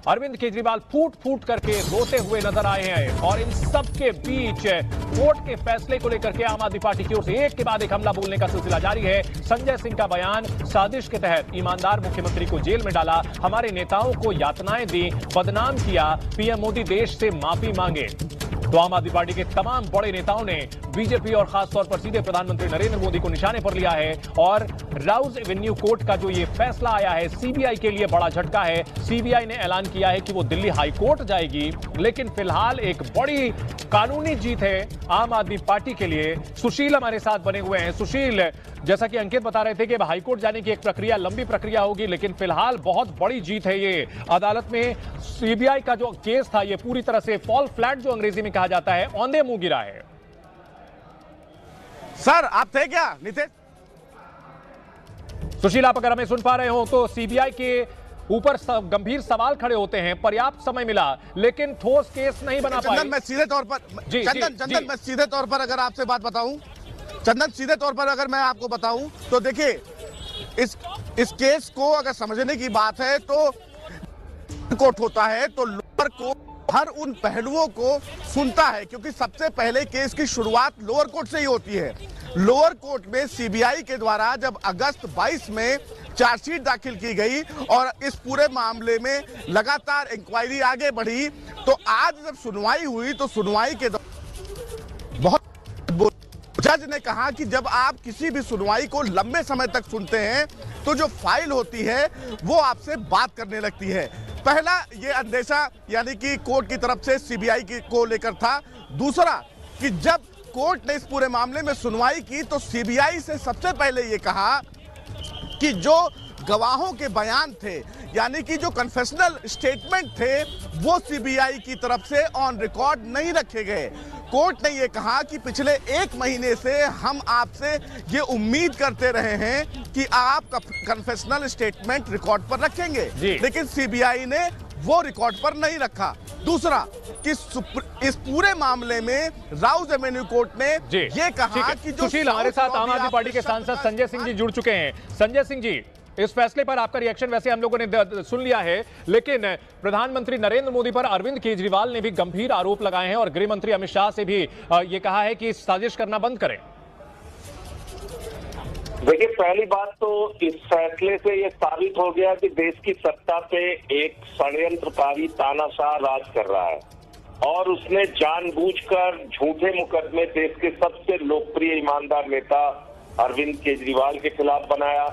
अरविंद केजरीवाल फूट फूट करके रोते हुए नजर आए हैं और इन सब के बीच कोर्ट के फैसले को लेकर के आम आदमी पार्टी की ओर से एक के बाद एक हमला बोलने का सिलसिला जारी है। संजय सिंह का बयान, साजिश के तहत ईमानदार मुख्यमंत्री को जेल में डाला, हमारे नेताओं को यातनाएं दी, बदनाम किया, पीएम मोदी देश से माफी मांगे। तो आम आदमी पार्टी के तमाम बड़े नेताओं ने बीजेपी और खासतौर पर सीधे प्रधानमंत्री नरेंद्र मोदी को निशाने पर लिया है और राउज एवेन्यू कोर्ट का जो ये फैसला आया है सीबीआई के लिए बड़ा झटका है। सीबीआई ने ऐलान किया है कि वो दिल्ली हाई कोर्ट जाएगी, लेकिन फिलहाल एक बड़ी कानूनी जीत है आम आदमी पार्टी के लिए। सुशील हमारे साथ बने हुए हैं। सुशील, जैसा कि अंकित बता रहे थे कि हाई कोर्ट जाने की एक प्रक्रिया, लंबी प्रक्रिया होगी, लेकिन फिलहाल बहुत बड़ी जीत है ये। अदालत में सीबीआई का जो केस था ये पूरी तरह से फॉल फ्लैट जो अंग्रेजी में कहा जाता है, औंधे मुंह गिरा है। सर आप थे क्या नितेश? सुशील, आप अगर हमें सुन पा रहे हो तो सीबीआई के ऊपर गंभीर सवाल खड़े होते हैं। पर्याप्त समय मिला लेकिन ठोस केस नहीं बना पाए। चंदन, मैं सीधे तौर पर चंदन मैं सीधे तौर पर अगर आपसे बात बताऊं, चंदन सीधे तौर पर अगर मैं आपको बताऊं तो देखिए, इस केस को अगर समझने की बात है तो कोर्ट होता है तो लोअर कोर्ट हर उन पहलुओं को सुनता है, क्योंकि सबसे पहले केस की शुरुआत लोअर कोर्ट से ही होती है। लोअर कोर्ट में सीबीआई के द्वारा जब अगस्त 22 में चार्जशीट दाखिल की गई और इस पूरे मामले में लगातार इंक्वायरी आगे बढ़ी, तो आज जब सुनवाई हुई तो सुनवाई के बहुत जज ने कहा कि जब आप किसी भी सुनवाई को लंबे समय तक सुनते हैं तो जो फाइल होती है वो आपसे बात करने लगती है। पहला ये अंदेशा यानी कि कोर्ट की तरफ से सीबीआई को लेकर था। दूसरा कि जब कोर्ट ने इस पूरे मामले में सुनवाई की तो सीबीआई से सबसे पहले ये कहा कि जो गवाहों के बयान थे यानी कि जो कन्फेशनल स्टेटमेंट थे वो सीबीआई की तरफ से ऑन रिकॉर्ड नहीं रखे गए। कोर्ट ने ये कहा कि पिछले 1 महीने से हम आपसे ये उम्मीद करते रहे हैं कि आप कन्फेशनल स्टेटमेंट रिकॉर्ड पर रखेंगे, लेकिन सीबीआई ने वो रिकॉर्ड पर नहीं रखा। दूसरा कि इस पूरे मामले में राउज एवेन्यू कोर्ट ने ये कहा कि जो सुशील, हमारे साथ आम आदमी पार्टी के सांसद संजय सिंह जी जुड़ चुके हैं। संजय सिंह जी, इस फैसले पर आपका रिएक्शन वैसे हम लोगों ने सुन लिया है, लेकिन प्रधानमंत्री नरेंद्र मोदी पर अरविंद केजरीवाल ने भी गंभीर आरोप लगाए हैं और गृह मंत्री अमित शाह से भी ये कहा है कि साजिश करना बंद करें। देखिए, पहली बात तो इस फैसले से ये साबित हो गया कि देश की सत्ता पे एक षड्यंत्रकारी तानाशाह राज कर रहा है और उसने जानबूझकर झूठे मुकदमे देश के सबसे लोकप्रिय ईमानदार नेता अरविंद केजरीवाल के खिलाफ बनाया,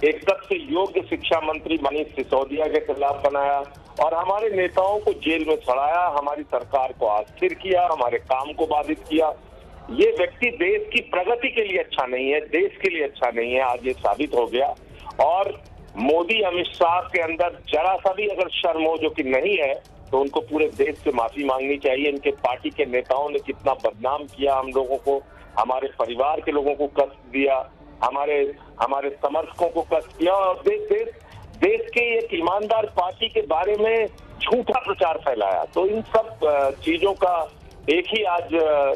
एक सबसे योग्य शिक्षा मंत्री मनीष सिसोदिया के खिलाफ बनाया और हमारे नेताओं को जेल में सड़ाया, हमारी सरकार को अस्थिर किया, हमारे काम को बाधित किया। ये व्यक्ति देश की प्रगति के लिए अच्छा नहीं है, देश के लिए अच्छा नहीं है, आज ये साबित हो गया। और मोदी अमित शाह के अंदर जरा सा भी अगर शर्म हो, जो कि नहीं है, तो उनको पूरे देश से माफी मांगनी चाहिए। इनके पार्टी के नेताओं ने कितना बदनाम किया हम लोगों को, हमारे परिवार के लोगों को कष्ट दिया, हमारे समर्थकों को कष्ट किया और देश के एक ईमानदार पार्टी के बारे में झूठा प्रचार फैलाया। तो इन सब चीजों का एक ही आज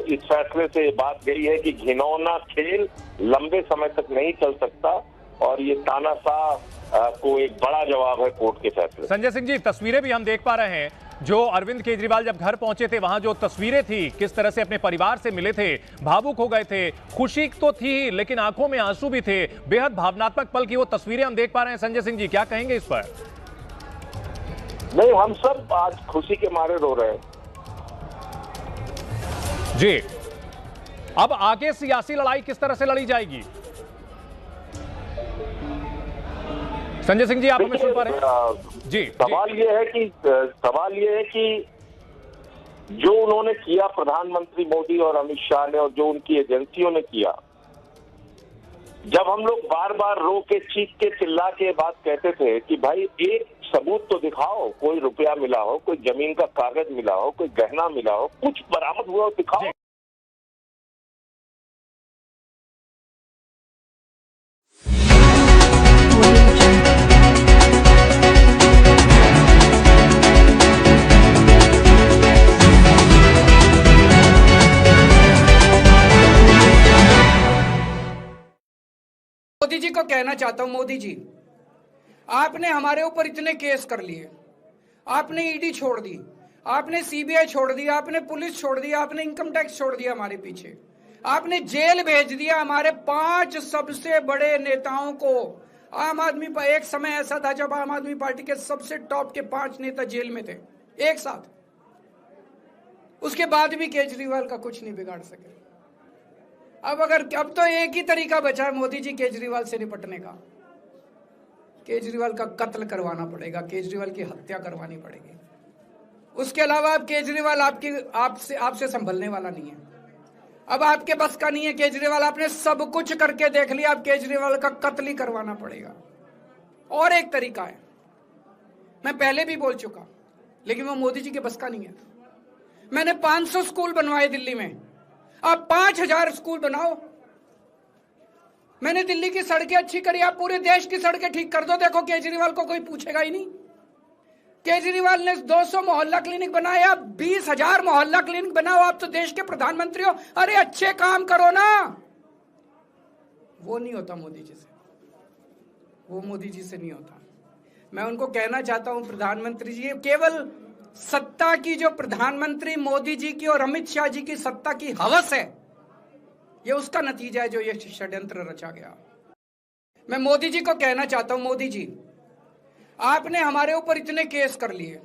इस फैसले से बात गई है कि घिनौना खेल लंबे समय तक नहीं चल सकता और ये तानाशाह को एक बड़ा जवाब है कोर्ट के फैसले। संजय सिंह जी, तस्वीरें भी हम देख पा रहे हैं, जो अरविंद केजरीवाल जब घर पहुंचे थे वहां जो तस्वीरें थी, किस तरह से अपने परिवार से मिले थे, भावुक हो गए थे, खुशी तो थी लेकिन आंखों में आंसू भी थे, बेहद भावनात्मक पल की वो तस्वीरें हम देख पा रहे हैं। संजय सिंह जी, क्या कहेंगे इस पर? नहीं, हम सब आज खुशी के मारे रो रहे हैं जी। अब आगे सियासी लड़ाई किस तरह से लड़ी जाएगी? संजय सिंह जी, आप हमें सुन पा रहे हैं? जी, सवाल ये है कि जो उन्होंने किया, प्रधानमंत्री मोदी और अमित शाह ने और जो उनकी एजेंसियों ने किया, जब हम लोग बार बार रो के चीख के चिल्ला के बात कहते थे कि भाई एक सबूत तो दिखाओ, कोई रुपया मिला हो, कोई जमीन का कागज मिला हो, कोई गहना मिला हो, कुछ बरामद हुआ हो, दिखाओ। मोदी जी को कहना चाहता हूं, मोदी जी, आपने हमारे ऊपर इतने केस कर लिए, आपने ईडी छोड़ दी, आपने सीबीआई छोड़ दी, आपने पुलिस छोड़ दी, आपने इनकम टैक्स छोड़ दिया हमारे पीछे, आपने जेल भेज दिया हमारे 5 सबसे बड़े नेताओं को। आम आदमी पर एक समय ऐसा था जब आम आदमी पार्टी के सबसे टॉप के 5 नेता जेल में थे एक साथ। उसके बाद भी केजरीवाल का कुछ नहीं बिगाड़ सके। अब तो एक ही तरीका बचा है मोदी जी केजरीवाल से निपटने का, केजरीवाल का कत्ल करवाना पड़ेगा, केजरीवाल की हत्या करवानी पड़ेगी। उसके अलावा अब केजरीवाल आपसे संभलने वाला नहीं है, अब आपके बस का नहीं है केजरीवाल। आपने सब कुछ करके देख लिया, अब केजरीवाल का कत्ल ही करवाना पड़ेगा। और एक तरीका है, मैं पहले भी बोल चुका, लेकिन वो मोदी जी के बस का नहीं है। मैंने 500 स्कूल बनवाए दिल्ली में, आप 5000 स्कूल बनाओ। मैंने दिल्ली की सड़कें अच्छी करी, आप पूरे देश की सड़कें ठीक कर दो, देखो केजरीवाल को कोई पूछेगा ही नहीं। केजरीवाल ने 200 मोहल्ला क्लिनिक बनाए, आप 20,000 मोहल्ला क्लिनिक बनाओ। आप तो देश के प्रधानमंत्री हो, अरे अच्छे काम करो ना। वो नहीं होता मोदी जी से, वो मोदी जी से नहीं होता। मैं उनको कहना चाहता हूं, प्रधानमंत्री जी, केवल सत्ता की जो प्रधानमंत्री मोदी जी की और अमित शाह जी की सत्ता की हवस है, ये उसका नतीजा है जो ये षड्यंत्र रचा गया। मैं मोदी जी को कहना चाहता हूं, मोदी जी, आपने हमारे ऊपर इतने केस कर लिए,